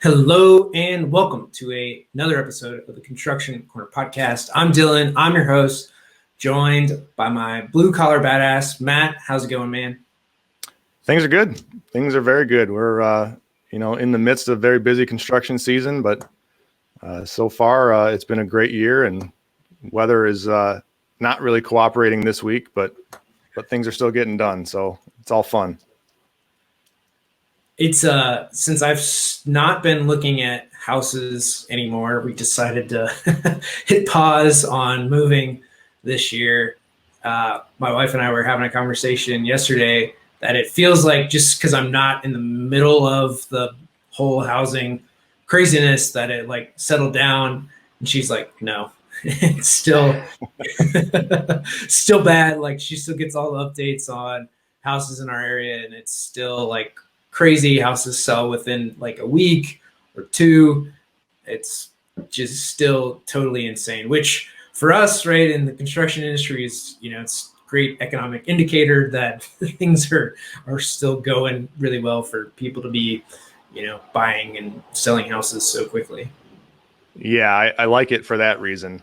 Hello and welcome to another episode of the Construction Corner podcast. I'm Dylan. I'm your host, joined by my blue collar badass, Matt. How's it going, man? Things are good. Things are very good. We're, in the midst of very busy construction season, but so far it's been a great year, and weather is not really cooperating this week, but things are still getting done. So it's all fun. It's since I've not been looking at houses anymore, we decided to hit pause on moving this year. My wife and I were having a conversation yesterday that it feels like just because I'm not in the middle of the whole housing craziness that it like settled down. And she's like, no, it's still still bad. Like she still gets all the updates on houses in our area, and it's still like crazy. Houses sell within like a week or two. It's just still totally insane, which for us, right, in the construction industry is, it's a great economic indicator that things are still going really well for people to be, buying and selling houses so quickly. Yeah, I like it for that reason.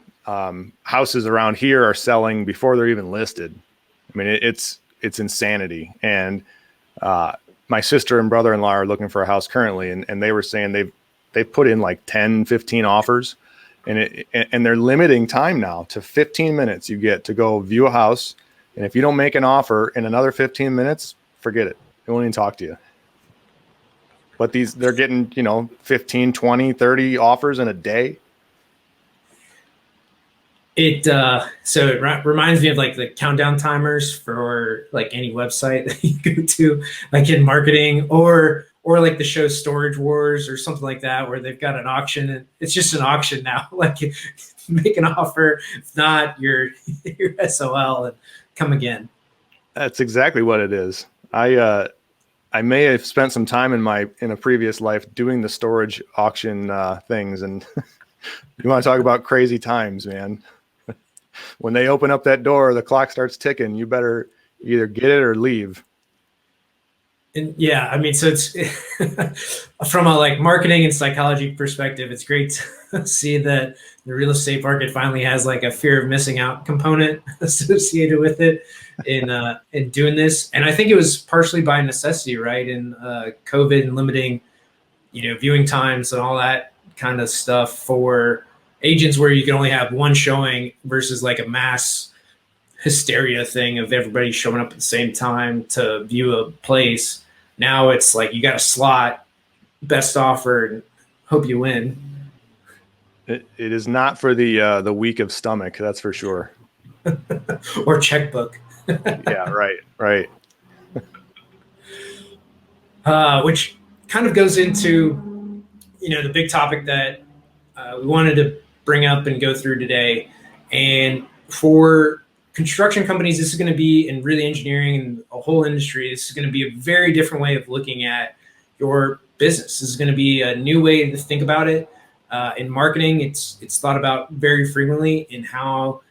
Houses around here are selling before they're even listed. I mean, it's insanity. And my sister and brother-in-law are looking for a house currently, and they were saying they've put in like 10, 15 offers, and they're limiting time now to 15 minutes you get to go view a house. And if you don't make an offer in another 15 minutes, forget it. They won't even talk to you. But they're getting, 15, 20, 30 offers in a day. So it reminds me of like the countdown timers for like any website that you go to, like in marketing or like the show Storage Wars or something like that, where they've got an auction and it's just an auction now. Like you make an offer, if not, you're SOL and come again. That's exactly what it is. I may have spent some time in a previous life doing the storage auction things, and you want to talk about crazy times, man. When they open up that door, the clock starts ticking. You better either get it or leave. And yeah, I mean, so it's from a like marketing and psychology perspective, it's great to see that the real estate market finally has like a fear of missing out component associated with it in doing this. And I think it was partially by necessity, right? In COVID and limiting, viewing times and all that kind of stuff for agents, where you can only have one showing versus like a mass hysteria thing of everybody showing up at the same time to view a place. Now it's like you got a slot, best offer, and hope you win. It is not for the weak of stomach, that's for sure. Or checkbook. Yeah, right. Which kind of goes into, the big topic that we wanted to bring up and go through today. And for construction companies, this is going to be, and really engineering and a whole industry, this is going to be a very different way of looking at your business. This is going to be a new way to think about it. In marketing, it's thought about very frequently in how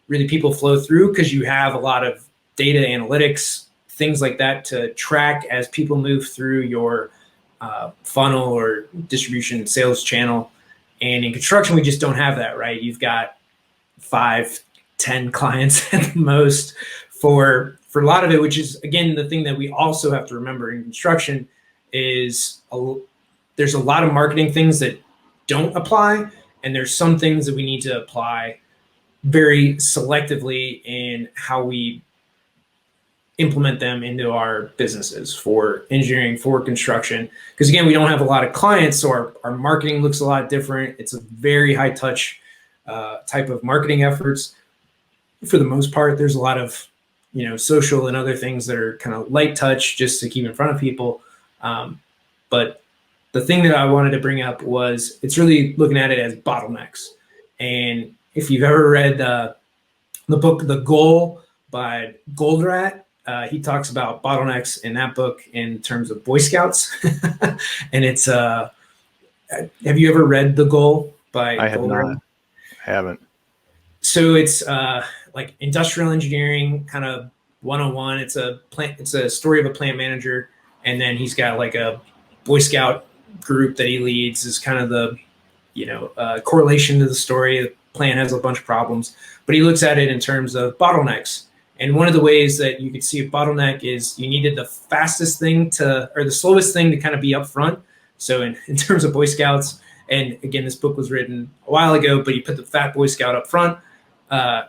really people flow through, because you have a lot of data analytics, things like that to track as people move through your funnel or distribution sales channel. And in construction, we just don't have that, right? You've got 5, 10 clients at the most for a lot of it, which is, again, the thing that we also have to remember in construction is there's a lot of marketing things that don't apply, and there's some things that we need to apply very selectively in how we implement them into our businesses for engineering, for construction. Because again, we don't have a lot of clients, so our marketing looks a lot different. It's a very high touch type of marketing efforts. For the most part, there's a lot of, social and other things that are kind of light touch just to keep in front of people. But the thing that I wanted to bring up was it's really looking at it as bottlenecks. And if you've ever read the book, The Goal by Goldratt, he talks about bottlenecks in that book in terms of Boy Scouts. And it's, have you ever read The Goal by I have Goldratt? not. I haven't. So it's like industrial engineering kind of 101. It's a story of a plant manager, and then he's got like a Boy Scout group that he leads is kind of the, correlation to the story. The plan has a bunch of problems, but he looks at it in terms of bottlenecks. And one of the ways that you could see a bottleneck is you needed the fastest thing or the slowest thing to kind of be up front. So in terms of Boy Scouts, and again, this book was written a while ago, but he put the fat Boy Scout up front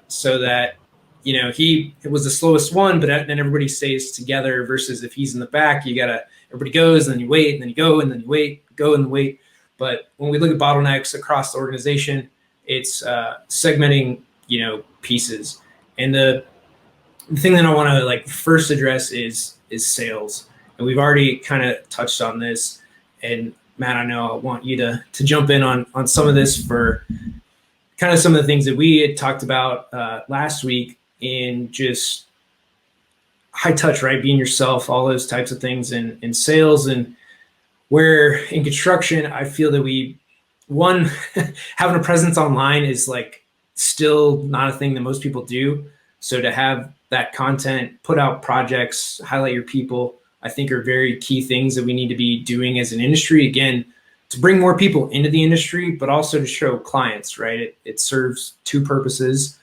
so that, he was the slowest one, but then everybody stays together versus if he's in the back, everybody goes and then you wait and then you go and then you wait, go and wait. But when we look at bottlenecks across the organization, it's segmenting, pieces. And the thing that I want to first address is sales. And we've already kind of touched on this. And Matt, I know I want you to jump in on some of this for kind of some of the things that we had talked about last week in just high touch, right? Being yourself, all those types of things in sales. And where in construction, I feel that having a presence online is still not a thing that most people do. So to have that content, put out projects, highlight your people, I think are very key things that we need to be doing as an industry. Again, to bring more people into the industry, but also to show clients, right? It serves two purposes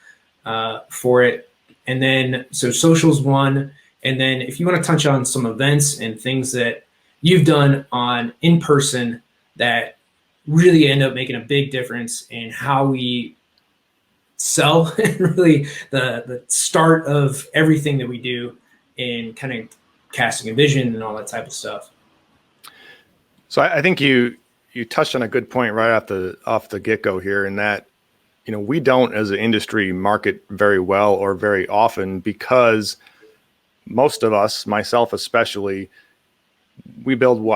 for it. And then, so social's one. And then if you want to touch on some events and things that you've done on in person that really end up making a big difference in how we sell and really the start of everything that we do in kind of casting a vision and all that type of stuff. So I think you touched on a good point right off the get-go here, in that, we don't as an industry market very well or very often, because most of us, myself especially, we build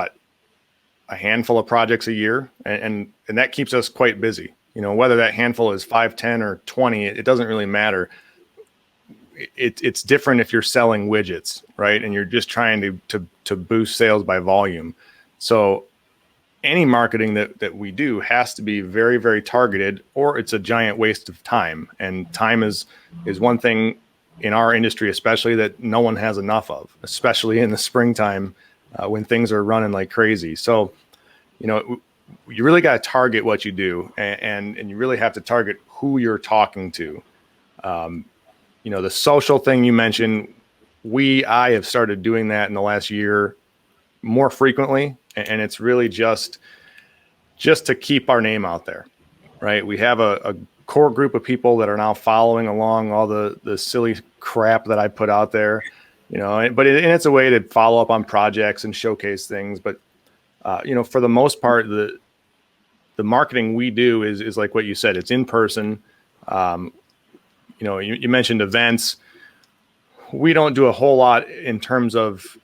a handful of projects a year, and that keeps us quite busy. Whether that handful is 5, 10, or 20, it doesn't really matter. It's different if you're selling widgets, right? And you're just trying to boost sales by volume. So any marketing that we do has to be very, very targeted, or it's a giant waste of time. And time is one thing in our industry, especially, that no one has enough of, especially in the springtime when things are running like crazy. So, you really got to target what you do, and you really have to target who you're talking to. The social thing you mentioned, I have started doing that in the last year more frequently, and it's really just to keep our name out there, right? We have a core group of people that are now following along all the silly crap that I put out there, but it's a way to follow up on projects and showcase things. But for the most part, the marketing we do is like what you said. It's in person. You mentioned events. We don't do a whole lot in terms of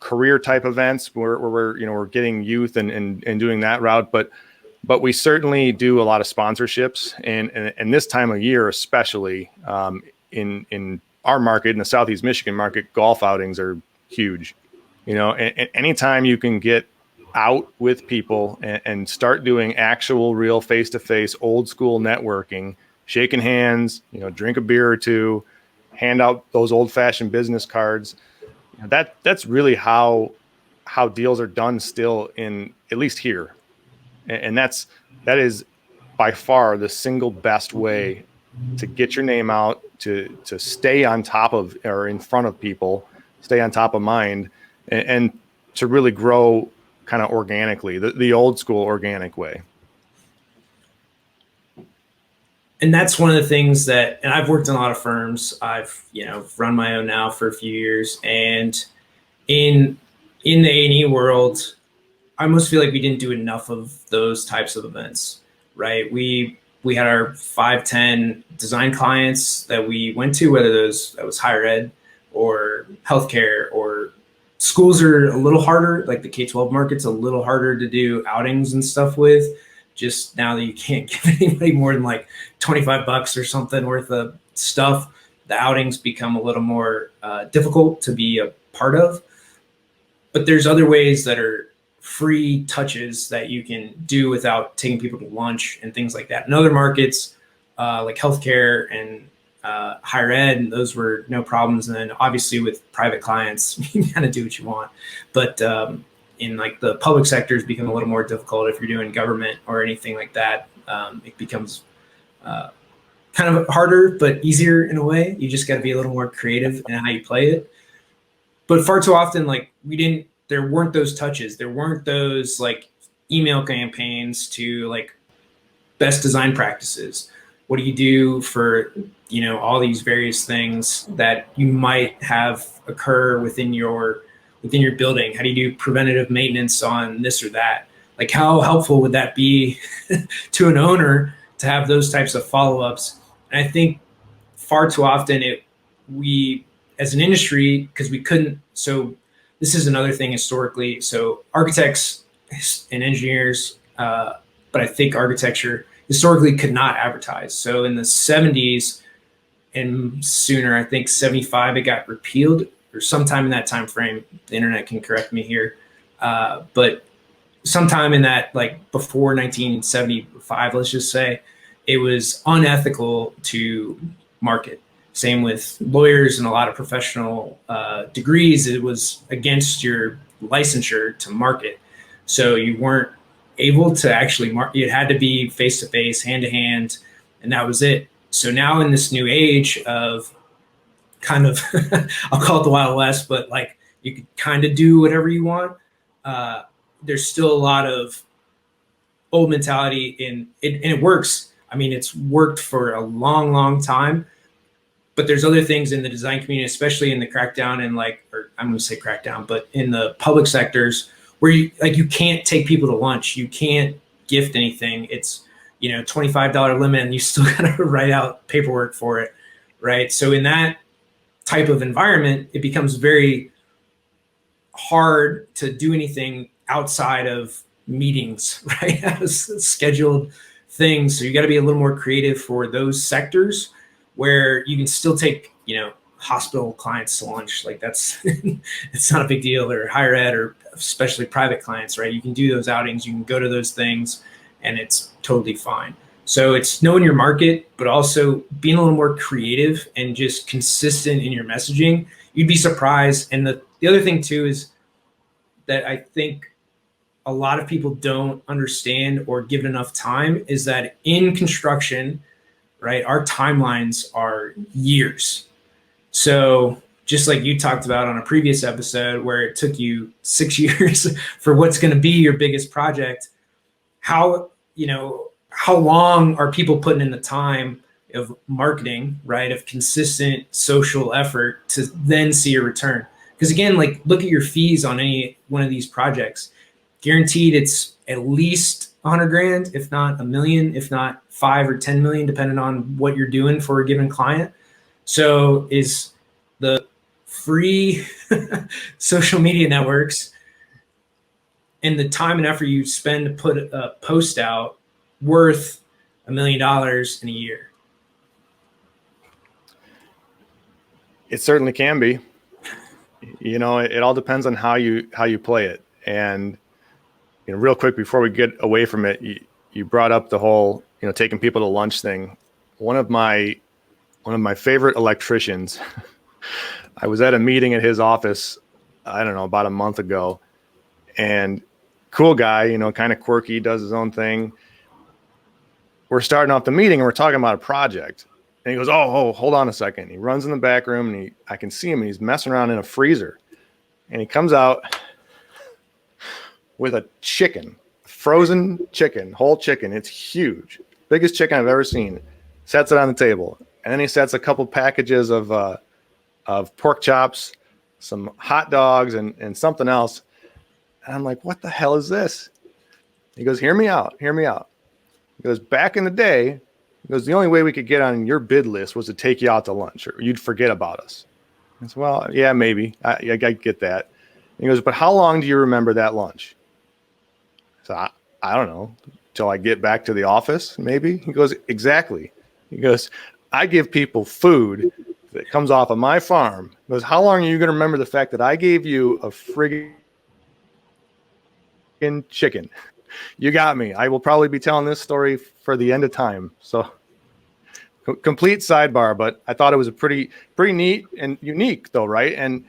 career type events where we're getting youth and doing that route, but we certainly do a lot of sponsorships, and this time of year, especially in our market, in the Southeast Michigan market, golf outings are huge. And anytime you can get out with people and start doing actual real face-to-face old school networking, shaking hands, drink a beer or two, hand out those old-fashioned business cards, that's really how deals are done still, in at least here. And that is by far the single best way to get your name out, to stay on top of, or in front of people, stay on top of mind, and to really grow kind of organically, the old school organic way. And that's one of the things and I've worked in a lot of firms. I've, run my own now for a few years, and in the A&E world, I almost feel like we didn't do enough of those types of events, right? We had our 5-10 design clients that we went to, whether that was higher ed or healthcare, or schools are a little harder, like the K-12 market's a little harder to do outings and stuff with, just now that you can't give anybody more than $25 or something worth of stuff. The outings become a little more difficult to be a part of. But there's other ways that are free touches that you can do without taking people to lunch and things like that. In other markets, like healthcare and higher ed, and those were no problems. And then obviously with private clients, you kind of do what you want. But in like the public sector has become a little more difficult. If you're doing government or anything like that, it becomes kind of harder, but easier in a way. You just got to be a little more creative in how you play it. But far too often, like there weren't those touches. There weren't those like email campaigns to like best design practices. What do you do for, all these various things that you might have occur within your building? How do you do preventative maintenance on this or that? Like how helpful would that be to an owner to have those types of follow-ups? And I think far too often we as an industry, because we couldn't, so this is another thing historically. So architects and engineers, but I think architecture historically could not advertise. So in the 70s and sooner, I think 75, it got repealed, or sometime in that time frame. The internet can correct me here, but sometime in that, like before 1975, let's just say, it was unethical to market. Same with lawyers and a lot of professional degrees. It was against your licensure to market. So you weren't able to actually market. It had to be face-to-face, hand-to-hand, and that was it. So now in this new age of kind of, I'll call it the Wild West, but like you could kind of do whatever you want. There's still a lot of old mentality and it works. I mean, it's worked for a long, long time. But there's other things in the design community, especially in the crackdown and or I'm going to say crackdown, but in the public sectors where you can't take people to lunch. You can't gift anything. It's, $25 limit and you still got to write out paperwork for it. Right. So in that type of environment, it becomes very hard to do anything outside of meetings, right? Scheduled things. So you got to be a little more creative for those sectors where you can still take, hospital clients to lunch. Like that's, it's not a big deal, or higher ed, or especially private clients, right? You can do those outings, you can go to those things, and it's totally fine. So it's knowing your market, but also being a little more creative and just consistent in your messaging. You'd be surprised. And the other thing too is that I think a lot of people don't understand or give it enough time is that in construction, right, our timelines are years. So just like you talked about on a previous episode where it took you 6 years for what's going to be your biggest project, how long are people putting in the time of marketing, right, of consistent social effort to then see a return? Because again, like look at your fees on any one of these projects. Guaranteed it's at least 100 grand, if not $1 million, if not 5 or 10 million, depending on what you're doing for a given client. So is the free social media networks and the time and effort you spend to put a post out worth $1 million in a year? It certainly can be. It all depends on how you play it. And real quick before we get away from it, you brought up the whole taking people to lunch thing. One of my favorite electricians, I was at a meeting at his office, I don't know, about a month ago, and cool guy, kind of quirky, does his own thing. We're starting off the meeting and we're talking about a project. And he goes, oh, hold on a second. He runs in the back room and I can see him and he's messing around in a freezer. And he comes out with a chicken, frozen chicken, whole chicken. It's huge. Biggest chicken I've ever seen. Sets it on the table. And then he sets a couple packages of pork chops, some hot dogs, and something else. And I'm like, what the hell is this? He goes, hear me out. He goes, back in the day, the only way we could get on your bid list was to take you out to lunch, or you'd forget about us. I said, well, yeah, maybe. I get that. And he goes, but how long do you remember that lunch? So I don't know, till I get back to the office, maybe. He goes, exactly. He goes, I give people food that comes off of my farm. He goes, how long are you going to remember the fact that I gave you a friggin' chicken? You got me. I will probably be telling this story for the end of time. So complete sidebar, but I thought it was a pretty neat and unique though, right? And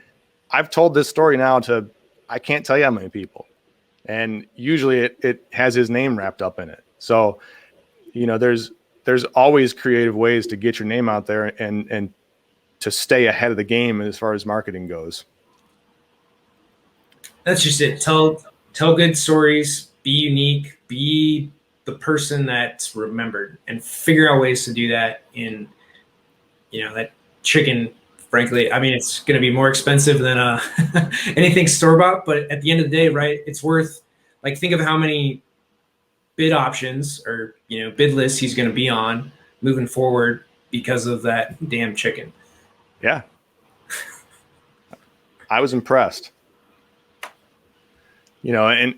I've told this story now to, I can't tell you how many people. and usually it has his name wrapped up in it. So, there's always creative ways to get your name out there and to stay ahead of the game as far as marketing goes. That's just it. Tell good stories, be unique, be the person that's remembered, and figure out ways to do that in, that chicken. Frankly, I mean, it's going to be more expensive than anything store bought, but at the end of the day, right, it's worth, like, think of how many bid options or bid lists he's going to be on moving forward because of that damn chicken. Yeah, I was impressed. And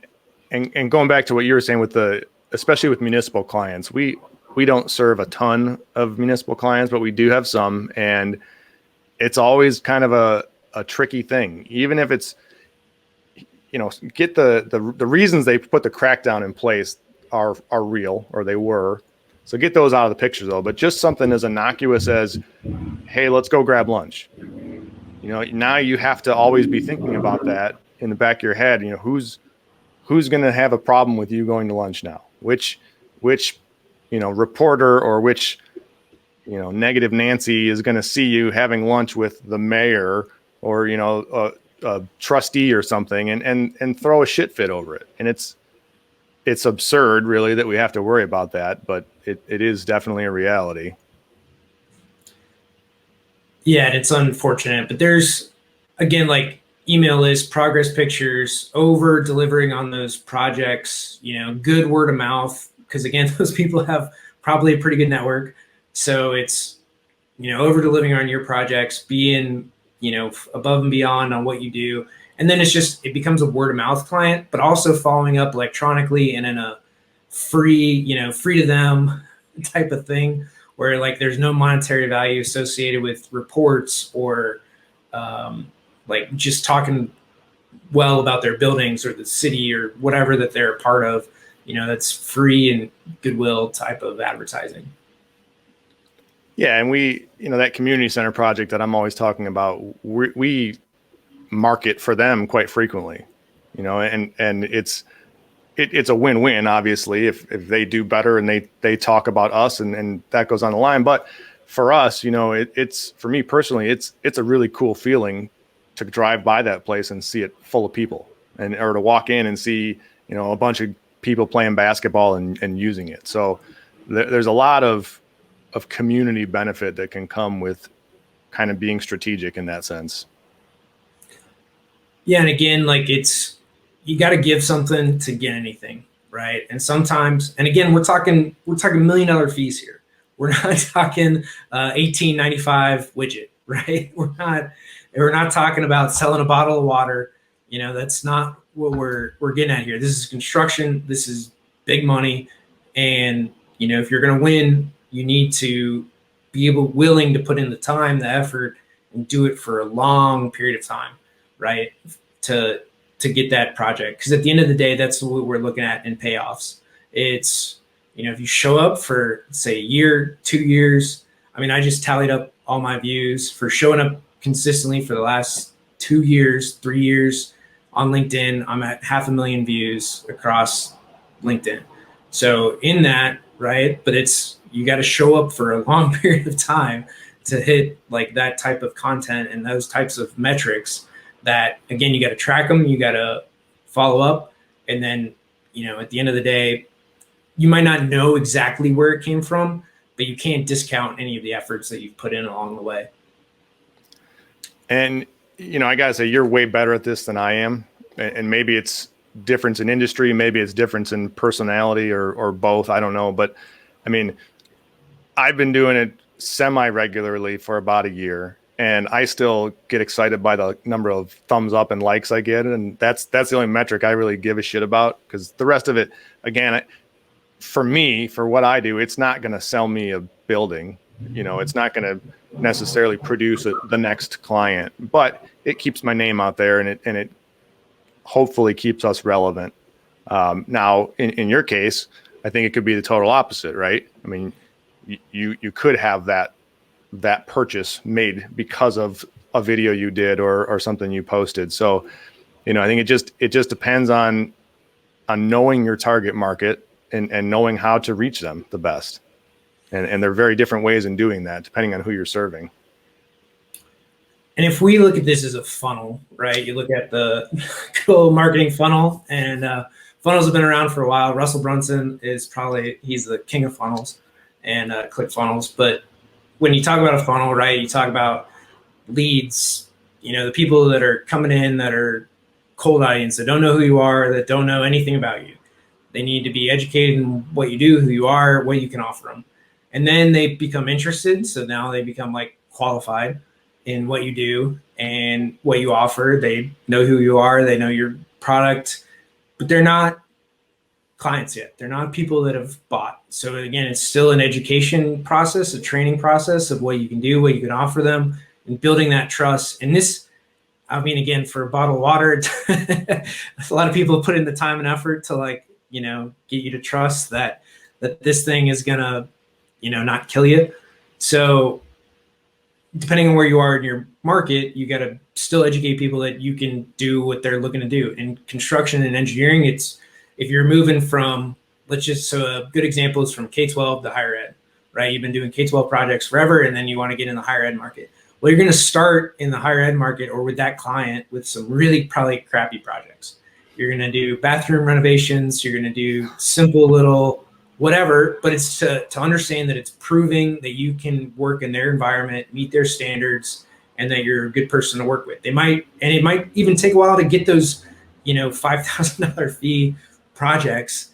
going back to what you were saying with especially with municipal clients, we don't serve a ton of municipal clients, but we do have some, and it's always kind of a tricky thing. Even if it's, get the reasons they put the crackdown in place are real, or they were. So get those out of the picture though. But just something as innocuous as, hey, let's go grab lunch. Now you have to always be thinking about that in the back of your head. Who's going to have a problem with you going to lunch now? Which reporter or which negative Nancy is going to see you having lunch with the mayor or a trustee or something and throw a shit fit over it. And it's absurd, really, that we have to worry about that, but it is definitely a reality. Yeah, and it's unfortunate, but there's, again, like, email lists, progress pictures, over delivering on those projects, good word of mouth, because again, those people have probably a pretty good network. So it's, over delivering on your projects, being, above and beyond on what you do. And then it becomes a word of mouth client, but also following up electronically and in a free, free to them type of thing, where, like, there's no monetary value associated with reports or like just talking well about their buildings or the city or whatever that they're a part of. That's free and goodwill type of advertising. Yeah, and we, that community center project that I'm always talking about, we market for them quite frequently, and it's a win-win, obviously, if they do better and they talk about us and that goes on the line. But for us, it's, for me personally, it's a really cool feeling to drive by that place and see it full of people, or to walk in and see, a bunch of people playing basketball and using it. So there's a lot of community benefit that can come with kind of being strategic in that sense. Yeah, and again, like, you got to give something to get anything, right? And sometimes, and again, we're talking $1 million fees here. We're not talking $18.95 widget, right? We're not talking about selling a bottle of water. That's not what we're getting at here. This is construction. This is big money, and if you're going to win, you need to be willing to put in the time, the effort, and do it for a long period of time, right? To get that project. Because at the end of the day, that's what we're looking at in payoffs. It's, if you show up for, say, a year, 2 years, I mean, I just tallied up all my views for showing up consistently for the last 2 years, 3 years on LinkedIn. I'm at 500,000 views across LinkedIn. So in that, right, but you got to show up for a long period of time to hit, like, that type of content and those types of metrics that, again, you got to track them, you got to follow up. And then, at the end of the day, you might not know exactly where it came from, but you can't discount any of the efforts that you've put in along the way. And, I got to say, you're way better at this than I am. And maybe it's difference in industry, maybe it's difference in personality, or both. I don't know. But I mean, I've been doing it semi-regularly for about a year, and I still get excited by the number of thumbs up and likes I get. And that's the only metric I really give a shit about, because the rest of it, again, for me, for what I do, it's not going to sell me a building. It's not going to necessarily produce the next client, but it keeps my name out there, and it hopefully keeps us relevant. Now, in your case, I think it could be the total opposite, right? I mean, you could have that purchase made because of a video you did or something you posted. So, I think it just depends on on knowing your target market and knowing how to reach them the best. And there are very different ways in doing that, depending on who you're serving. And if we look at this as a funnel, right? You look at the cool marketing funnel, and funnels have been around for a while. Russell Brunson is he's the king of funnels and click funnels. But when you talk about a funnel, right, you talk about leads, the people that are coming in that are cold audience, that don't know who you are, that don't know anything about you. They need to be educated in what you do, who you are, what you can offer them. And then they become interested. So now they become like qualified in what you do and what you offer. They know who you are. They know your product, but they're not clients yet. They're not people that have bought. So again, it's still an education process, a training process of what you can do, what you can offer them, and building that trust. And this, I mean, again, for a bottle of water, a lot of people put in the time and effort to get you to trust that this thing is gonna, not kill you. So depending on where you are in your market, you got to still educate people that you can do what they're looking to do. In construction and engineering, it's if you're moving from, so a good example is from K-12 to higher ed, right? You've been doing K-12 projects forever, and then you want to get in the higher ed market. Well, you're going to start in the higher ed market or with that client with some really probably crappy projects. You're going to do bathroom renovations. You're going to do simple little whatever, but it's to understand that it's proving that you can work in their environment, meet their standards, and that you're a good person to work with. It might even take a while to get those, $5,000 fee projects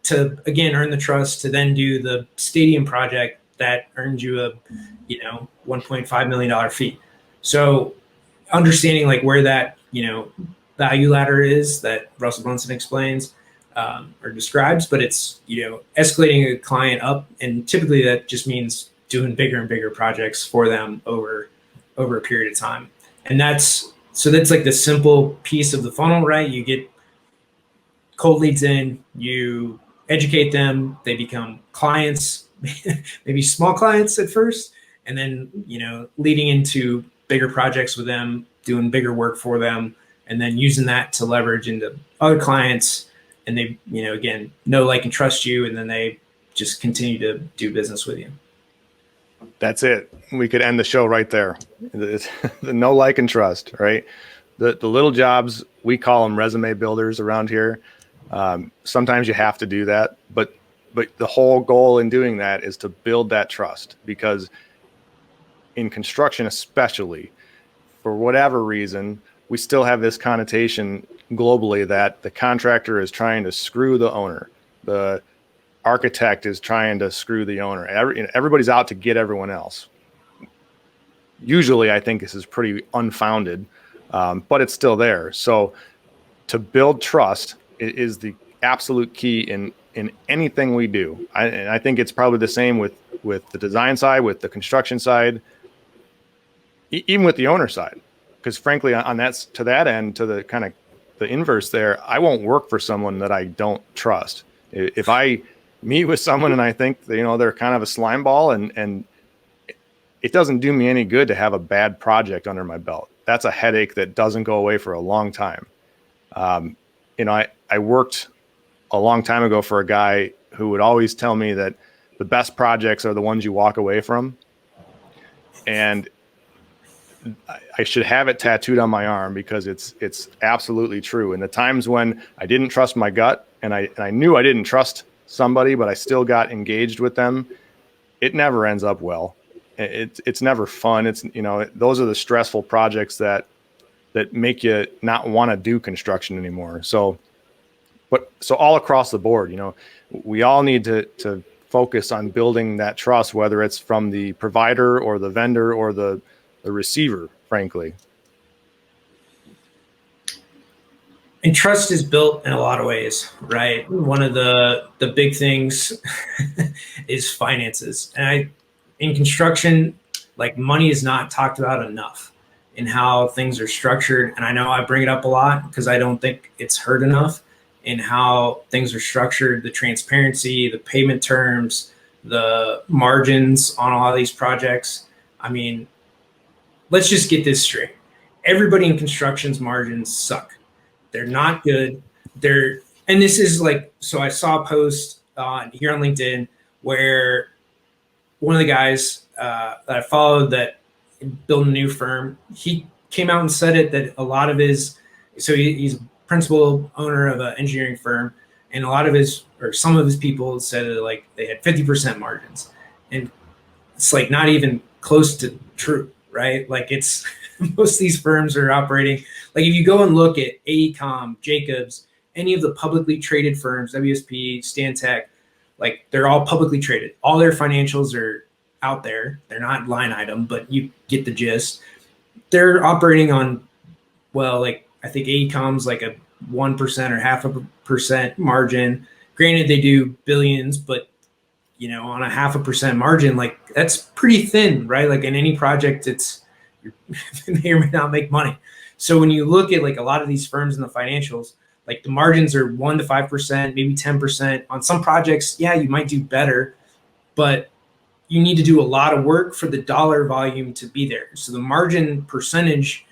to, again, earn the trust to then do the stadium project that earns you a, $1.5 million fee. So understanding like where that, value ladder is that Russell Brunson explains, or describes, but it's, escalating a client up. And typically that just means doing bigger and bigger projects for them over a period of time. And that's like the simple piece of the funnel, right? You get cold leads in, you educate them, they become clients, maybe small clients at first, and then, leading into bigger projects with them, doing bigger work for them, and then using that to leverage into other clients. And they, again, know, like, and trust you, and then they just continue to do business with you. That's it. We could end the show right there. The know, like, and trust, right? The little jobs, we call them resume builders around here. Sometimes you have to do that, but the whole goal in doing that is to build that trust, because in construction, especially, for whatever reason, we still have this connotation globally that the contractor is trying to screw the owner. The architect is trying to screw the owner. Everybody's out to get everyone else. Usually, I think this is pretty unfounded, but it's still there. So to build trust is the absolute key in anything we do. And I think it's probably the same with the design side, with the construction side, even with the owner side. Because frankly, to that end, to the kind of the inverse there, I won't work for someone that I don't trust. If I meet with someone and I think they're kind of a slime ball, and it doesn't do me any good to have a bad project under my belt. That's a headache that doesn't go away for a long time. I worked a long time ago for a guy who would always tell me that the best projects are the ones you walk away from. And I should have it tattooed on my arm, because it's absolutely true. And the times when I didn't trust my gut, and I knew I didn't trust somebody, but I still got engaged with them, it never ends up well. It's never fun. It's, those are the stressful projects that make you not want to do construction anymore. So all across the board, we all need to focus on building that trust, whether it's from the provider or the vendor or the receiver, frankly. And trust is built in a lot of ways, right? One of the big things is finances. And in construction, like, money is not talked about enough in how things are structured. And I know I bring it up a lot because I don't think it's heard enough in how things are structured, the transparency, the payment terms, the margins on all of these projects. I mean, let's just get this straight. Everybody in construction's margins suck. They're not good. They're and this is like, so I saw a post on here on LinkedIn where one of the guys that I followed that built a new firm, he came out and said it that a lot of his, so he's a principal owner of an engineering firm, and a lot of his or some of his people said that like they had 50% margins, and it's like not even close to true, right? Like it's most of these firms are operating like if you go and look at AECOM, Jacobs, any of the publicly traded firms, WSP, Stantec, like they're all publicly traded. All their financials are out there. They're not line item, but you get the gist. They're operating on, well, like I think AECOM's like a 1% or half a percent margin. Granted, they do billions, but on a half a percent margin, like that's pretty thin, right? Like in any project, it's you may or may not make money. So when you look at like a lot of these firms in the financials, like the margins are 1 to 5%, maybe 10%. On some projects, yeah, you might do better, but you need to do a lot of work for the dollar volume to be there. So the margin percentage,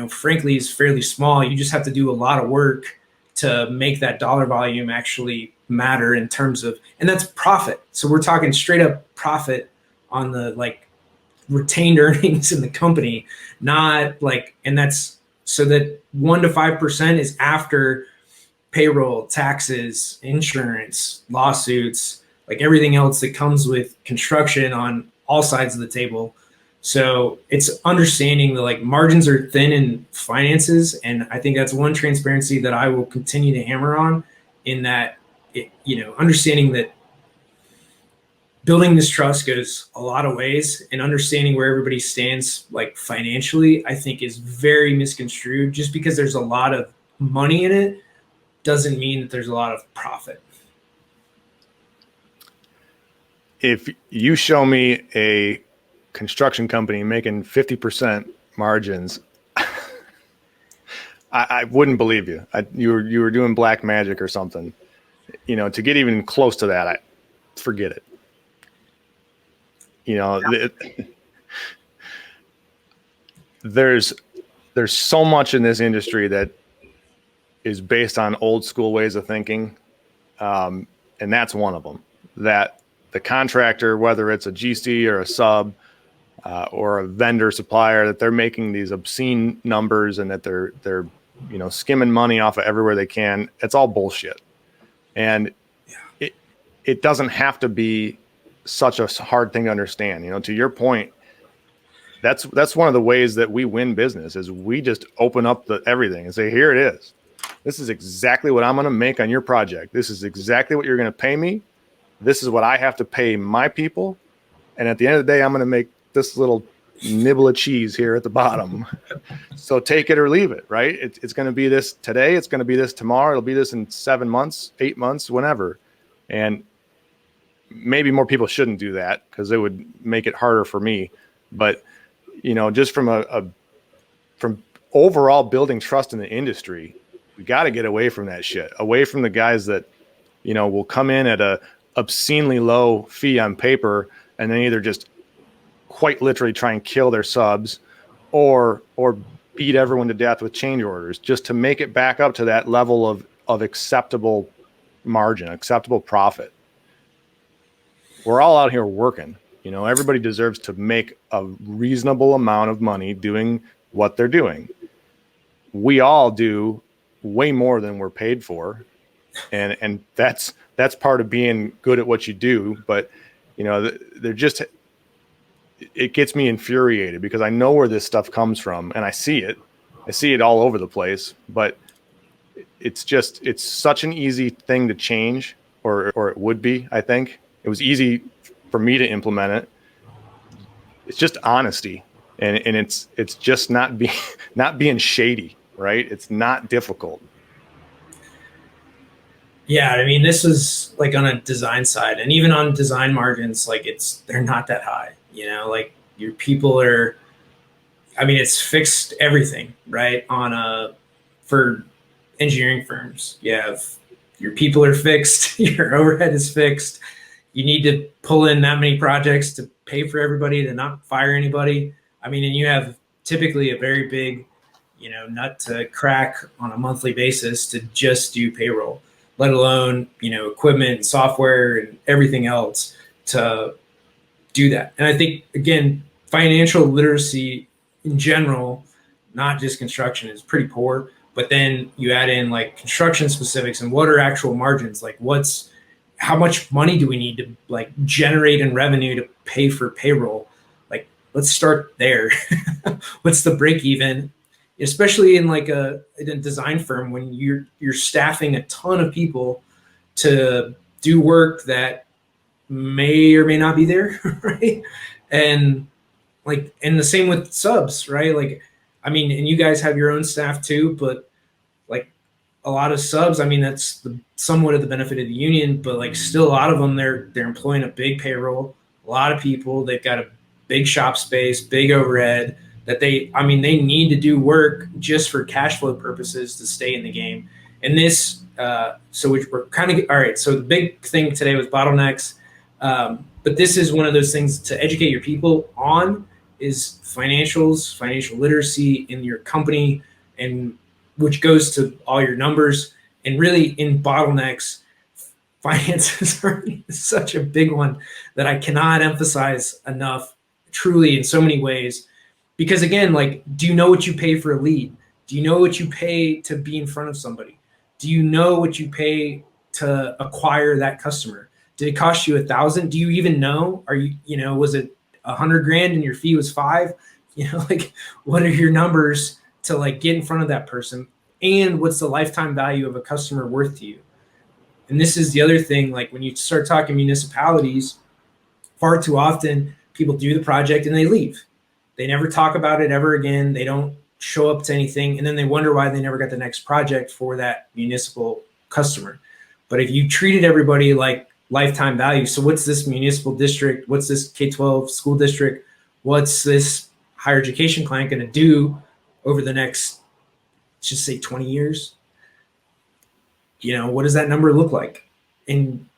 frankly, is fairly small. You just have to do a lot of work to make that dollar volume actually matter in terms of, and that's profit. So we're talking straight up profit on the like retained earnings in the company, not like, and that's so that 1 to 5% is after payroll, taxes, insurance, lawsuits, like everything else that comes with construction on all sides of the table. So it's understanding that like margins are thin in finances. And I think that's one transparency that I will continue to hammer on, in that, understanding that building this trust goes a lot of ways, and understanding where everybody stands like financially, I think is very misconstrued. Just because there's a lot of money in it doesn't mean that there's a lot of profit. If you show me a construction company making 50% margins, I wouldn't believe you. You were doing black magic or something. To get even close to that, forget it. There's so much in this industry that is based on old school ways of thinking, and that's one of them. That the contractor, whether it's a GC or a sub or a vendor supplier, that they're making these obscene numbers and that they're skimming money off of everywhere they can. It's all bullshit, and it doesn't have to be such a hard thing to understand. To your point, that's one of the ways that we win business is we just open up everything and say, here it is. This is exactly what I'm going to make on your project. This is exactly what you're going to pay me. This is what I have to pay my people. And at the end of the day, I'm going to make this little nibble of cheese here at the bottom. So take it or leave it, right? It's going to be this today. It's going to be this tomorrow. It'll be this in 7 months, 8 months, whenever. And maybe more people shouldn't do that because it would make it harder for me. But, just from from overall building trust in the industry, we got to get away from that shit, away from the guys that, will come in at a obscenely low fee on paper and then either just quite literally try and kill their subs or beat everyone to death with change orders just to make it back up to that level of acceptable margin, acceptable profit. We're all out here working. Everybody deserves to make a reasonable amount of money doing what they're doing. We all do way more than we're paid for. And that's part of being good at what you do. But, it gets me infuriated because I know where this stuff comes from and I see it all over the place, but it's such an easy thing to change, or it would be. I think it was easy for me to implement it. It's just honesty, and it's just not being shady, right? It's not difficult. Yeah, I mean, this is like on a design side, and even on design margins, like they're not that high. Like your people are. I mean, it's fixed everything, right? For engineering firms, your people are fixed, your overhead is fixed. You need to pull in that many projects to pay for everybody, to not fire anybody. I mean, and you have typically a very big, nut to crack on a monthly basis to just do payroll, let alone, equipment, software, and everything else to do that. And I think, again, financial literacy in general, not just construction, is pretty poor. But then you add in like construction specifics and what are actual margins? Like how much money do we need to like generate in revenue to pay for payroll? Like, let's start there. What's the break even? Especially in like in a design firm when you're staffing a ton of people to do work that may or may not be there, right? And and the same with subs, right? Like, I mean, and you guys have your own staff too, but like a lot of subs, I mean, that's somewhat of the benefit of the union, but like still a lot of them, they're employing a big payroll, a lot of people, they've got a big shop space, big overhead that they need to do work just for cash flow purposes to stay in the game. And this, so we're kind of, all right. So the big thing today was bottlenecks. But this is one of those things to educate your people on is financials, financial literacy in your company, and which goes to all your numbers. And really in bottlenecks, finances are such a big one that I cannot emphasize enough, truly, in so many ways. Because again, like, do you know what you pay for a lead? Do you know what you pay to be in front of somebody? Do you know what you pay to acquire that customer? Did it cost you $1,000? Do you even know? Are you, was it $100,000 and your fee was $5? Like, what are your numbers to like get in front of that person? And what's the lifetime value of a customer worth to you? And this is the other thing, like when you start talking municipalities, far too often people do the project and they leave. They never talk about it ever again. They don't show up to anything. And then they wonder why they never got the next project for that municipal customer. But if you treated everybody like lifetime value, so what's this municipal district? What's this K-12 school district? What's this higher education client going to do over the next, let's just say 20 years? What does that number look like? In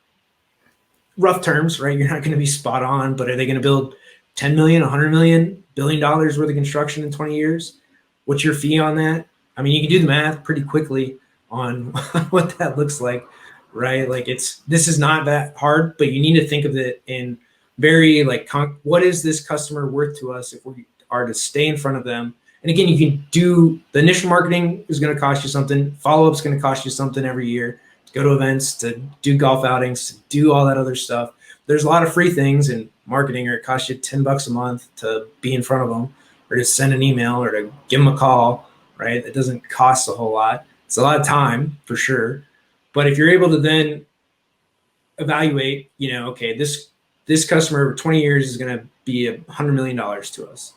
rough terms, right? You're not going to be spot on, but are they going to build 10 million, 100 million, $1 billion worth of construction in 20 years? What's your fee on that? I mean, you can do the math pretty quickly on what that looks like, right? Like this is not that hard, but you need to think of it in very like, what is this customer worth to us if we are to stay in front of them? And again, you can do the initial marketing is going to cost you something. Follow-up is going to cost you something every year to go to events, to do golf outings, to do all that other stuff. There's a lot of free things in marketing, or it costs you $10 a month to be in front of them, or to send an email, or to give them a call, right? It doesn't cost a whole lot. It's a lot of time for sure. But if you're able to then evaluate, okay, this customer over 20 years is going to be $100 million to us,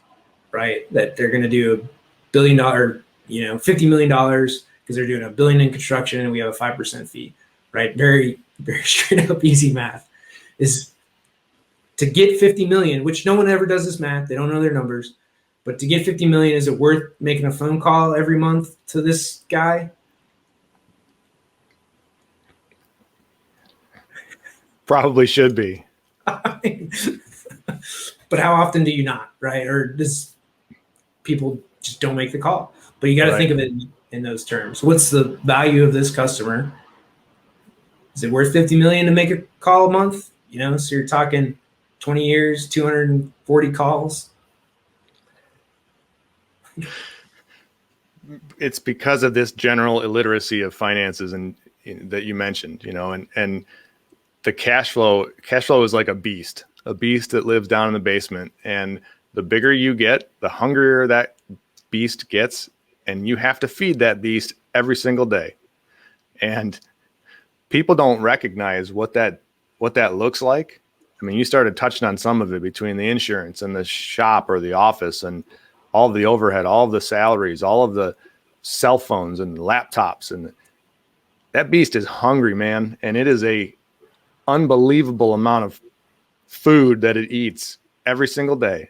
right? That they're going to do $1 billion, $50 million because they're doing $1 billion in construction and we have a 5% fee, right? Very, very straight up easy math is to get 50 million, which no one ever does this math. They don't know their numbers, but to get 50 million, is it worth making a phone call every month to this guy? Probably should be. But how often do you not, right? Or does people just don't make the call? But you got to think of it in those terms. What's the value of this customer? Is it worth 50 million to make a call a month? So you're talking 20 years, 240 calls. It's because of this general illiteracy of finances and that you mentioned, and the cash flow is like a beast that lives down in the basement. And the bigger you get, the hungrier that beast gets. And you have to feed that beast every single day. And people don't recognize what that looks like. I mean, you started touching on some of it between the insurance and the shop or the office and all of the overhead, all of the salaries, all of the cell phones and laptops. And that beast is hungry, man. And it is a unbelievable amount of food that it eats every single day.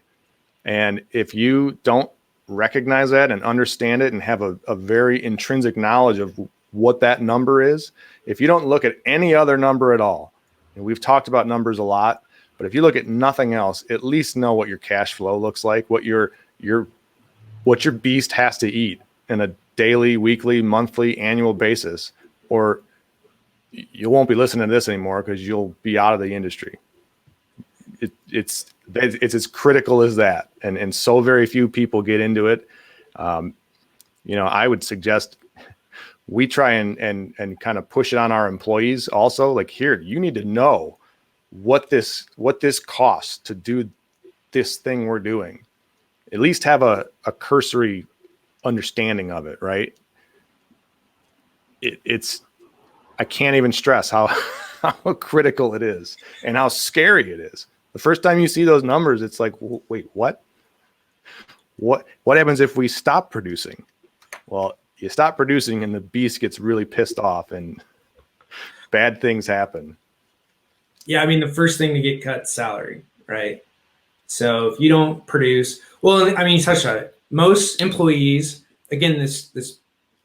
And if you don't recognize that and understand it and have a very intrinsic knowledge of what that number is, if you don't look at any other number at all, and we've talked about numbers a lot, but if you look at nothing else, at least know what your cash flow looks like, what your beast has to eat. in a daily, weekly, monthly, annual basis, or you won't be listening to this anymore because you'll be out of the industry. It's as critical as that. And so very few people get into it. I would suggest we try and kind of push it on our employees also. Like, here, you need to know what this costs to do this thing we're doing. At least have a cursory understanding of it, right? It's I can't even stress how critical it is and how scary it is. The first time you see those numbers, it's like, wait, what? What happens if we stop producing? Well, you stop producing and the beast gets really pissed off and bad things happen. Yeah, I mean, the first thing to get cut is salary, right? So if you don't produce, well, I mean, you touched on it. Most employees, again, this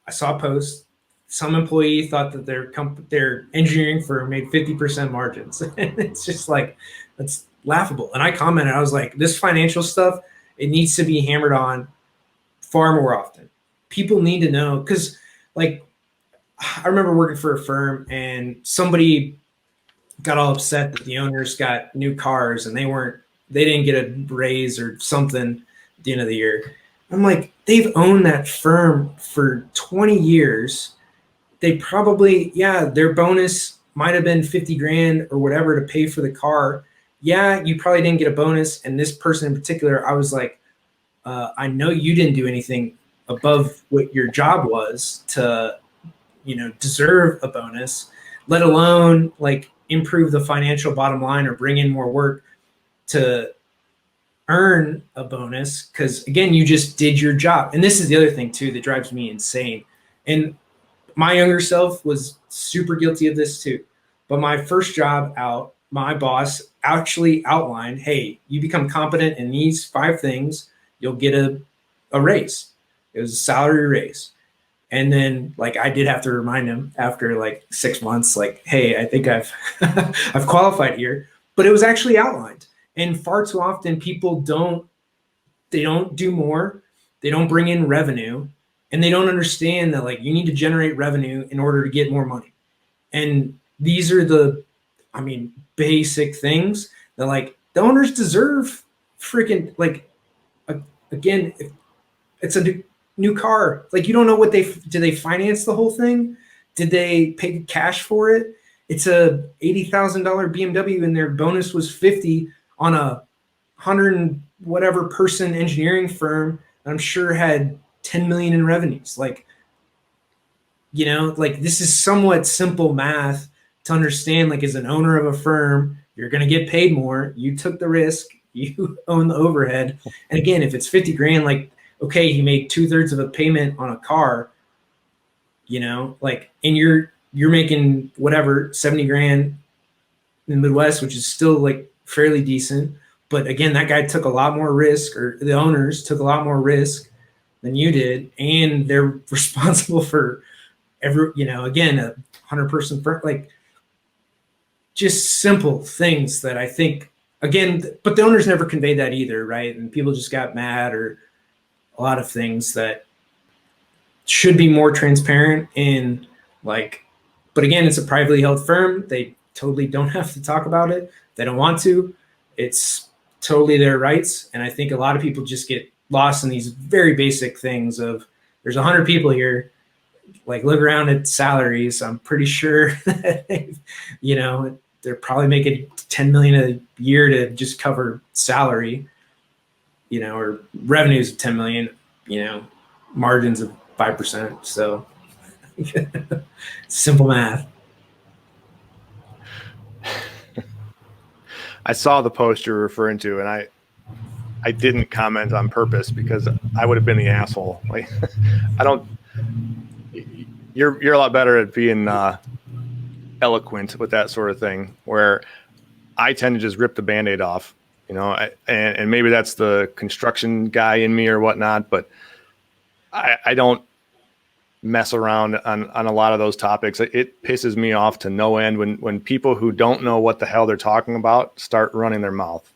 I saw a post. Some employee thought that their engineering firm made 50% margins, and it's just like, that's laughable. And I commented, I was like, this financial stuff, it needs to be hammered on far more often. People need to know, because like I remember working for a firm and somebody got all upset that the owners got new cars and they didn't get a raise or something at the end of the year. I'm like, they've owned that firm for 20 years. They probably, yeah, their bonus might have been 50 grand or whatever to pay for the car. Yeah, you probably didn't get a bonus. And this person in particular, I was like, I know you didn't do anything above what your job was to, deserve a bonus, let alone like improve the financial bottom line or bring in more work to earn a bonus. Because again, you just did your job. And this is the other thing too that drives me insane. And my younger self was super guilty of this too. But my first job out, my boss actually outlined, hey, you become competent in these 5 things, you'll get a raise. It was a salary raise. And then like I did have to remind him after like 6 months, like, hey, I think I've I've qualified here. But it was actually outlined. And far too often people don't do more, they don't bring in revenue, and they don't understand that like you need to generate revenue in order to get more money. And these are basic things that like the owners deserve. Freaking like, again, it's a new car. Like, you don't know did they finance the whole thing? Did they pay cash for it? It's a $80,000 BMW and their bonus was 50 on a 100 and whatever person engineering firm that I'm sure had 10 million in revenues. Like, like this is somewhat simple math to understand. Like, as an owner of a firm, you're going to get paid more. You took the risk. You own the overhead. And again, if it's 50 grand, like, okay, he made 2/3 of a payment on a car, like, and you're making whatever, 70 grand in the Midwest, which is still like fairly decent. But again, that guy took a lot more risk, or the owners took a lot more risk than you did. And they're responsible for again, a 100-person firm, like, just simple things that I think, again, but the owners never conveyed that either, right? And people just got mad, or a lot of things that should be more transparent in, like, but again, it's a privately held firm. They totally don't have to talk about it. They don't want to. It's totally their rights. And I think a lot of people just get lost in these very basic things of, there's 100 people here, like, look around at salaries. I'm pretty sure that they're probably making 10 million a year to just cover salary, or revenues of 10 million, margins of 5%. So simple math. I saw the post you're referring to, and I didn't comment on purpose because I would have been the asshole. Like, you're a lot better at being eloquent with that sort of thing, where I tend to just rip the Band-Aid off, and maybe that's the construction guy in me or whatnot, but I don't mess around on a lot of those topics. It pisses me off to no end when people who don't know what the hell they're talking about start running their mouth.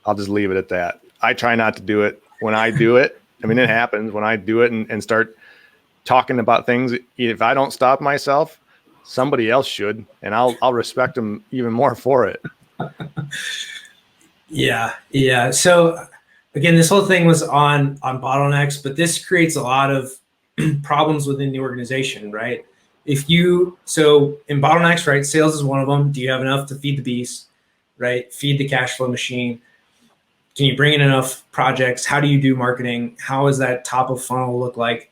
I'll just leave it at that. I try not to do it. When I do it, I mean, it happens when I do it and start talking about things. If I don't stop myself, somebody else should, and I'll respect them even more for it. Yeah, yeah. So again, this whole thing was on bottlenecks, but this creates a lot of problems within the organization, right? If you so in bottlenecks, right, sales is one of them. Do you have enough to feed the beast, right? Feed the cash flow machine. Can you bring in enough projects? How do you do marketing? How does that top of funnel look like?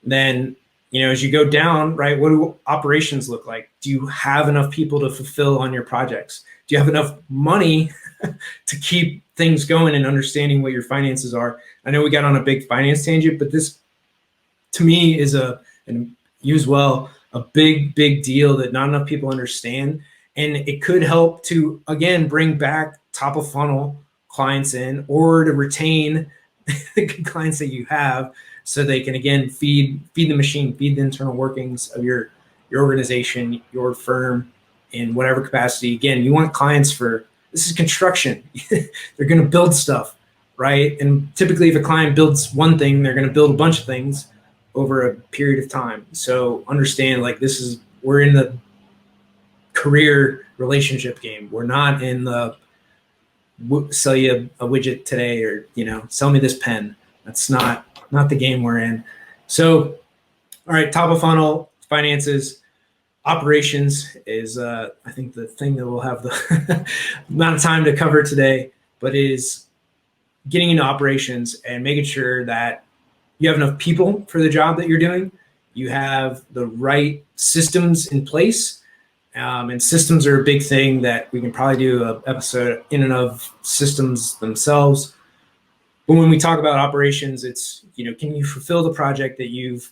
Then, as you go down, right, what do operations look like? Do you have enough people to fulfill on your projects? Do you have enough money to keep things going and understanding what your finances are? I know we got on a big finance tangent, but this to me is and you as well, a big, big deal that not enough people understand. And it could help to, again, bring back top of funnel clients in or to retain the good clients that you have so they can, again, feed the machine, feed the internal workings of your organization, your firm in whatever capacity. Again, you want clients for, this is construction. They're going to build stuff, right? And typically if a client builds one thing, they're going to build a bunch of things over a period of time. So understand, like, we're in the career relationship game. We're not in the sell you a widget today or, sell me this pen. That's not the game we're in. So, all right, top of funnel, finances, operations is, I think, the thing that we'll have the amount of time to cover today, but is getting into operations and making sure that you have enough people for the job that you're doing. You have the right systems in place. And systems are a big thing that we can probably do an episode in and of systems themselves. But when we talk about operations, it's, can you fulfill the project that you've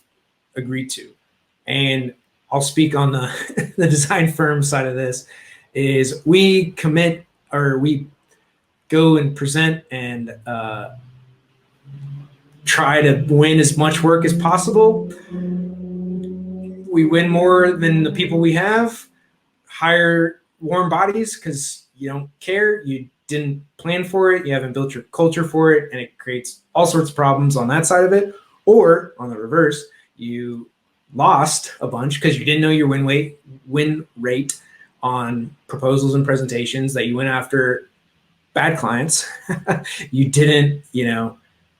agreed to? And I'll speak on the, the design firm side of this is we commit or we go and present and try to win as much work as possible. We win more than the people we have. Hire warm bodies because you don't care. You didn't plan for it. You haven't built your culture for it. And it creates all sorts of problems on that side of it. Or on the reverse, you lost a bunch because you didn't know your win rate on proposals and presentations, that you went after bad clients. You didn't,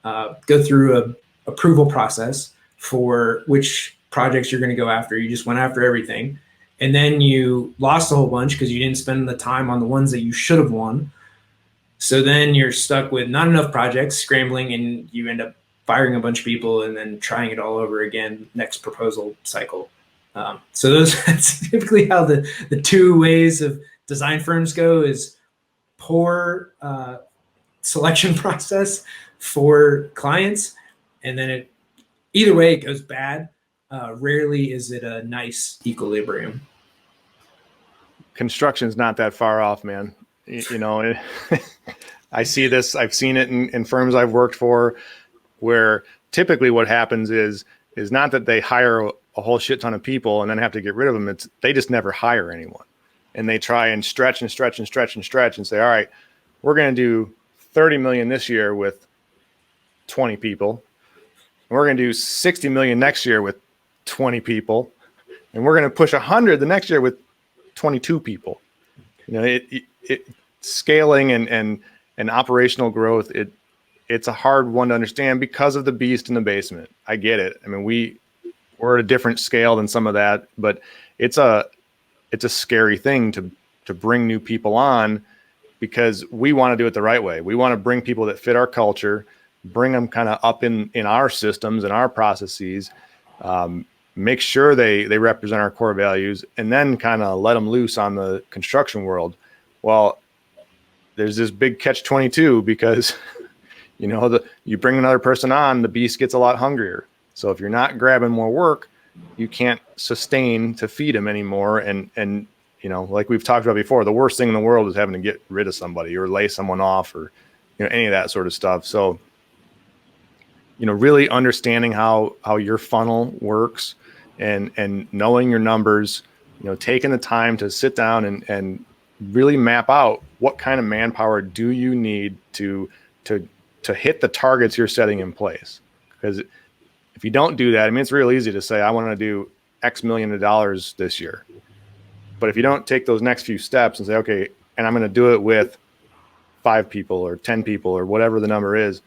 go through a approval process for which projects you're going to go after. You just went after everything. And then you lost a whole bunch because you didn't spend the time on the ones that you should have won. So then you're stuck with not enough projects, scrambling, and you end up firing a bunch of people and then trying it all over again next proposal cycle. So that's typically how the two ways of design firms go is poor selection process for clients. And then either way, it goes bad. Rarely is it a nice equilibrium. Construction's not that far off, man. I see this. I've seen it in firms I've worked for, where typically what happens is not that they hire a whole shit ton of people and then have to get rid of them. It's they just never hire anyone, and they try and stretch and stretch and stretch and stretch and say, all right, we're going to do 30 million this year with 20 people, and we're going to do 60 million next year with 20 people, and we're going to push 100 the next year with 22 people. Scaling and operational growth, it's a hard one to understand because of the beast in the basement. I get it. I mean, we're at a different scale than some of that, but it's a scary thing to bring new people on, because we want to do it the right way. We want to bring people that fit our culture, bring them kind of up in our systems and our processes, make sure they represent our core values, and then kind of let them loose on the construction world. Well, there's this big catch-22 because, you bring another person on, the beast gets a lot hungrier. So if you're not grabbing more work, you can't sustain to feed them anymore. And like we've talked about before, the worst thing in the world is having to get rid of somebody or lay someone off or, any of that sort of stuff. So, really understanding how your funnel works and knowing your numbers, taking the time to sit down and really map out what kind of manpower do you need to hit the targets you're setting in place. Because if you don't do that, I mean, it's real easy to say, I want to do X million of dollars this year. But if you don't take those next few steps and say, okay, and I'm going to do it with 5 people or 10 people or whatever the number is,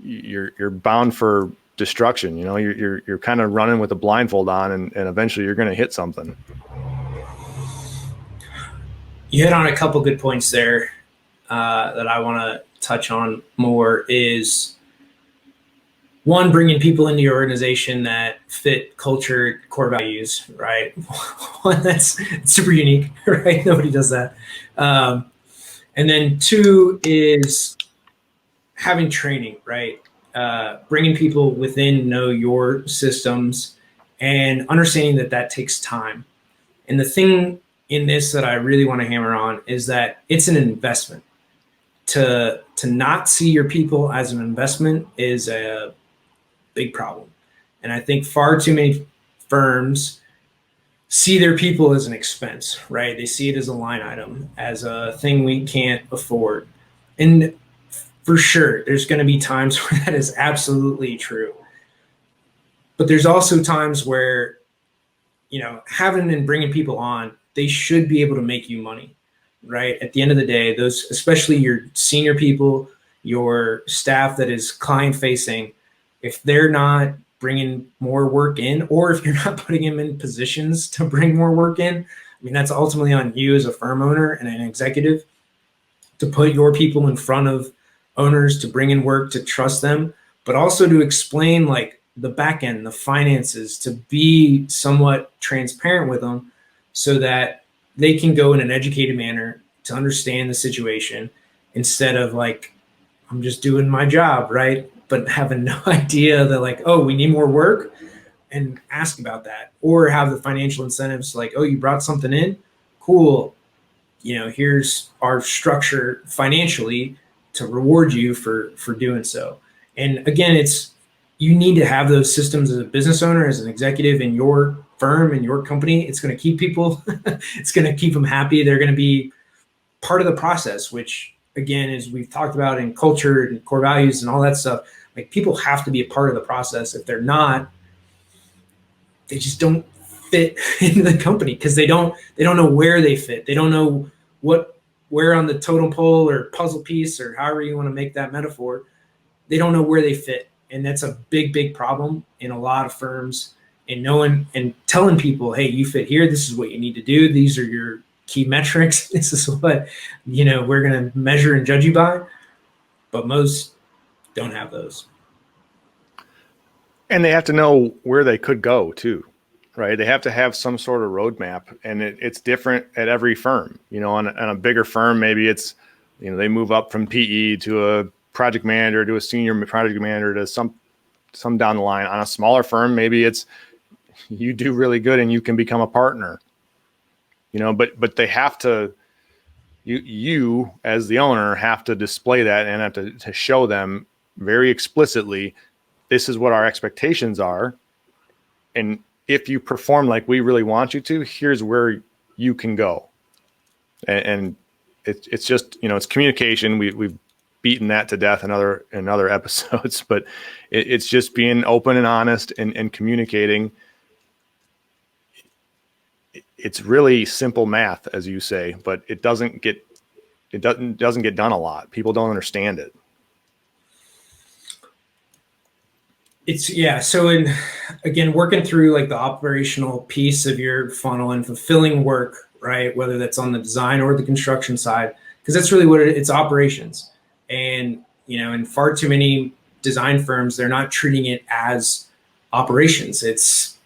you're bound for destruction. You know, you're kind of running with a blindfold on, and eventually you're going to hit something. You hit on a couple good points there that I want to touch on more. Is one, bringing people into your organization that fit culture, core values, right? One, that's super unique, right? Nobody does that. And then 2 is having training, right? Bringing people within know your systems and understanding that that takes time. And the thing in this that I really want to hammer on is that it's an investment. To not see your people as an investment is a big problem. And I think far too many firms see their people as an expense, right? They see it as a line item, as a thing we can't afford. And for sure, there's going to be times where that is absolutely true. But there's also times where, you know, having and bringing people on, they should be able to make you money, right? At the end of the day, those, especially your senior people, your staff that is client facing, if they're not bringing more work in, or if you're not putting them in positions to bring more work in, I mean, that's ultimately on you as a firm owner and an executive to put your people in front of owners, to bring in work, to trust them, but also to explain like the back end, the finances, to be somewhat transparent with them so that they can go in an educated manner to understand the situation instead of like, I'm just doing my job, right? But having no idea that like, oh, we need more work, and ask about that, or have the financial incentives like, oh, you brought something in, cool. You know, here's our structure financially to reward you for doing so. And again, it's, you need to have those systems as a business owner, as an executive in your firm, in your company. It's going to keep people, it's going to keep them happy. They're going to be part of the process, which again, as we've talked about in culture and core values and all that stuff, like people have to be a part of the process. If they're not, they just don't fit into the company because they don't know where they fit. They don't know where on the totem pole or puzzle piece or however you want to make that metaphor, they don't know where they fit. And that's a big problem in a lot of firms. And knowing and telling people, hey, you fit here. This is what you need to do. These are your key metrics. This is what, you know, we're going to measure and judge you by. But most don't have those. And they have to know where they could go too, right? They have to have some sort of roadmap, and it's different at every firm. You know, on a bigger firm, maybe it's, you know, they move up from PE to a project manager, to a senior project manager, to some down the line. On a smaller firm, maybe it's you do really good and you can become a partner. You know, but they have to, you as the owner have to display that and have to show them very explicitly, this is what our expectations are. And if you perform like we really want you to, here's where you can go. And it's just, you know, it's communication. We've beaten that to death in other episodes, but it's just being open and honest and communicating. It's really simple math, as you say, but it doesn't get done a lot. People don't understand it. It's, yeah. So again, working through like the operational piece of your funnel and fulfilling work, right? Whether that's on the design or the construction side, because that's really what it's operations. And, you know, in far too many design firms, they're not treating it as operations. It's,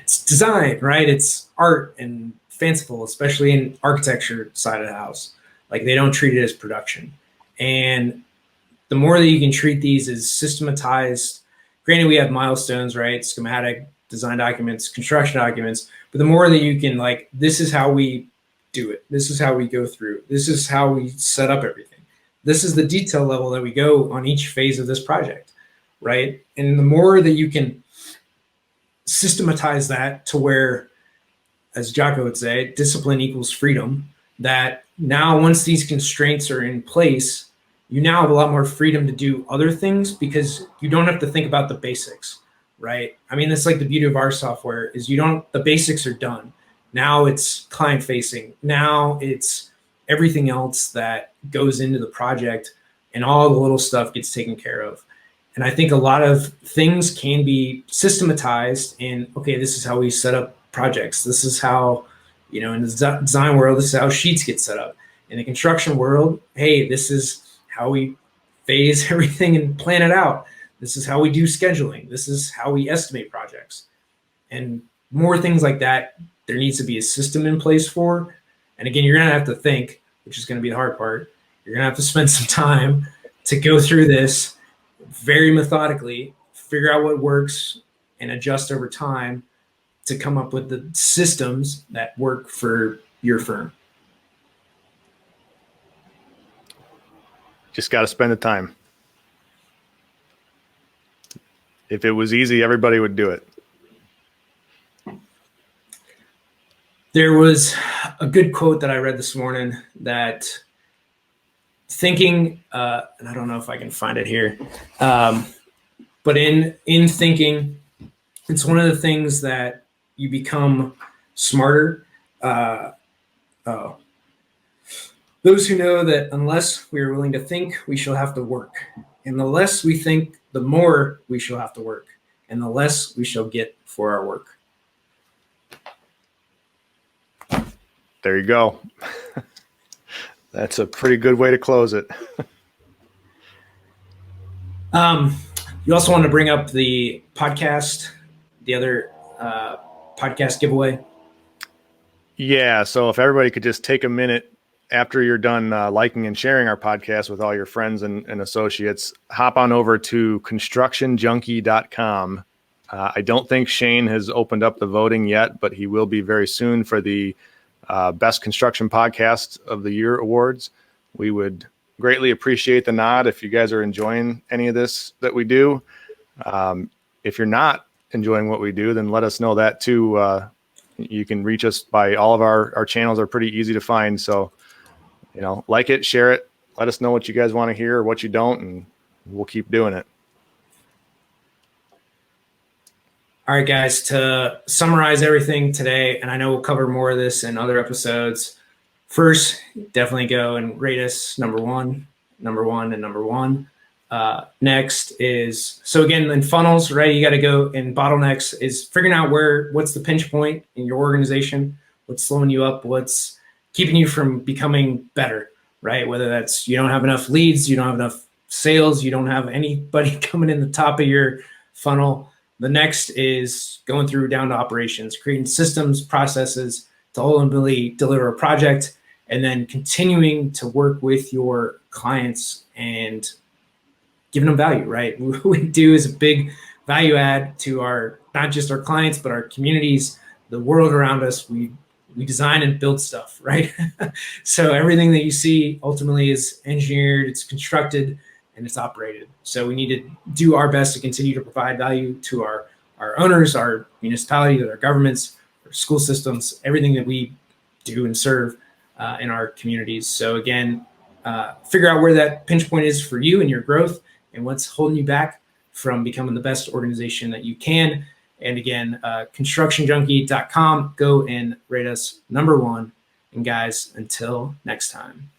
it's design, right? It's art and fanciful, especially in architecture side of the house. Like they don't treat it as production. And the more that you can treat these as systematized, granted we have milestones, right? Schematic, design documents, construction documents, but the more that you can like, this is how we do it. This is how we go through. This is how we set up everything. This is the detail level that we go on each phase of this project, right? And the more that you can systematize that to where, as Jocko would say, discipline equals freedom, that now once these constraints are in place, you now have a lot more freedom to do other things because you don't have to think about the basics, right? I mean, that's like the beauty of our software is the basics are done. Now it's client facing. Now it's everything else that goes into the project, and all the little stuff gets taken care of. And I think a lot of things can be systematized in, okay, this is how we set up projects. This is how, in the design world, this is how sheets get set up. In the construction world, hey, this is how we phase everything and plan it out. This is how we do scheduling. This is how we estimate projects. And more things like that, there needs to be a system in place for. And again, you're going to have to think, which is going to be the hard part. You're going to have to spend some time to go through this very methodically, figure out what works, and adjust over time to come up with the systems that work for your firm. Just got to spend the time. If it was easy, everybody would do it. There was a good quote that I read this morning that thinking, and I don't know if I can find it here, but in thinking, it's one of the things that you become smarter. Those who know that unless we are willing to think, we shall have to work. And the less we think, the more we shall have to work. And the less we shall get for our work. There you go. That's a pretty good way to close it. You also want to bring up the podcast, the other podcast giveaway. Yeah. So if everybody could just take a minute after you're done liking and sharing our podcast with all your friends and associates, hop on over to constructionjunkie.com. I don't think Shane has opened up the voting yet, but he will be very soon for the Best Construction Podcast of the Year awards. We would greatly appreciate the nod if you guys are enjoying any of this that we do. If you're not enjoying what we do, then let us know that too. You can reach us by all of our channels are pretty easy to find. So, like it, share it, let us know what you guys want to hear or what you don't, and we'll keep doing it. All right, guys, to summarize everything today, and I know we'll cover more of this in other episodes. First, definitely go and rate us number one, and number one. Next is, so again, in funnels, right, you got to go in bottlenecks is figuring out what's the pinch point in your organization, what's slowing you up, what's keeping you from becoming better, right? Whether that's you don't have enough leads, you don't have enough sales, you don't have anybody coming in the top of your funnel. The next is going through down to operations, creating systems, processes to ultimately deliver a project, and then continuing to work with your clients and giving them value, right? What we do is a big value add to not just our clients, but our communities, the world around us. We design and build stuff, right? So everything that you see ultimately is engineered, it's constructed, and it's operated. So we need to do our best to continue to provide value to our owners, our municipalities, our governments, our school systems, everything that we do and serve in our communities. So again, figure out where that pinch point is for you and your growth and what's holding you back from becoming the best organization that you can. And again, constructionjunkie.com, go and rate us number one. And guys, until next time.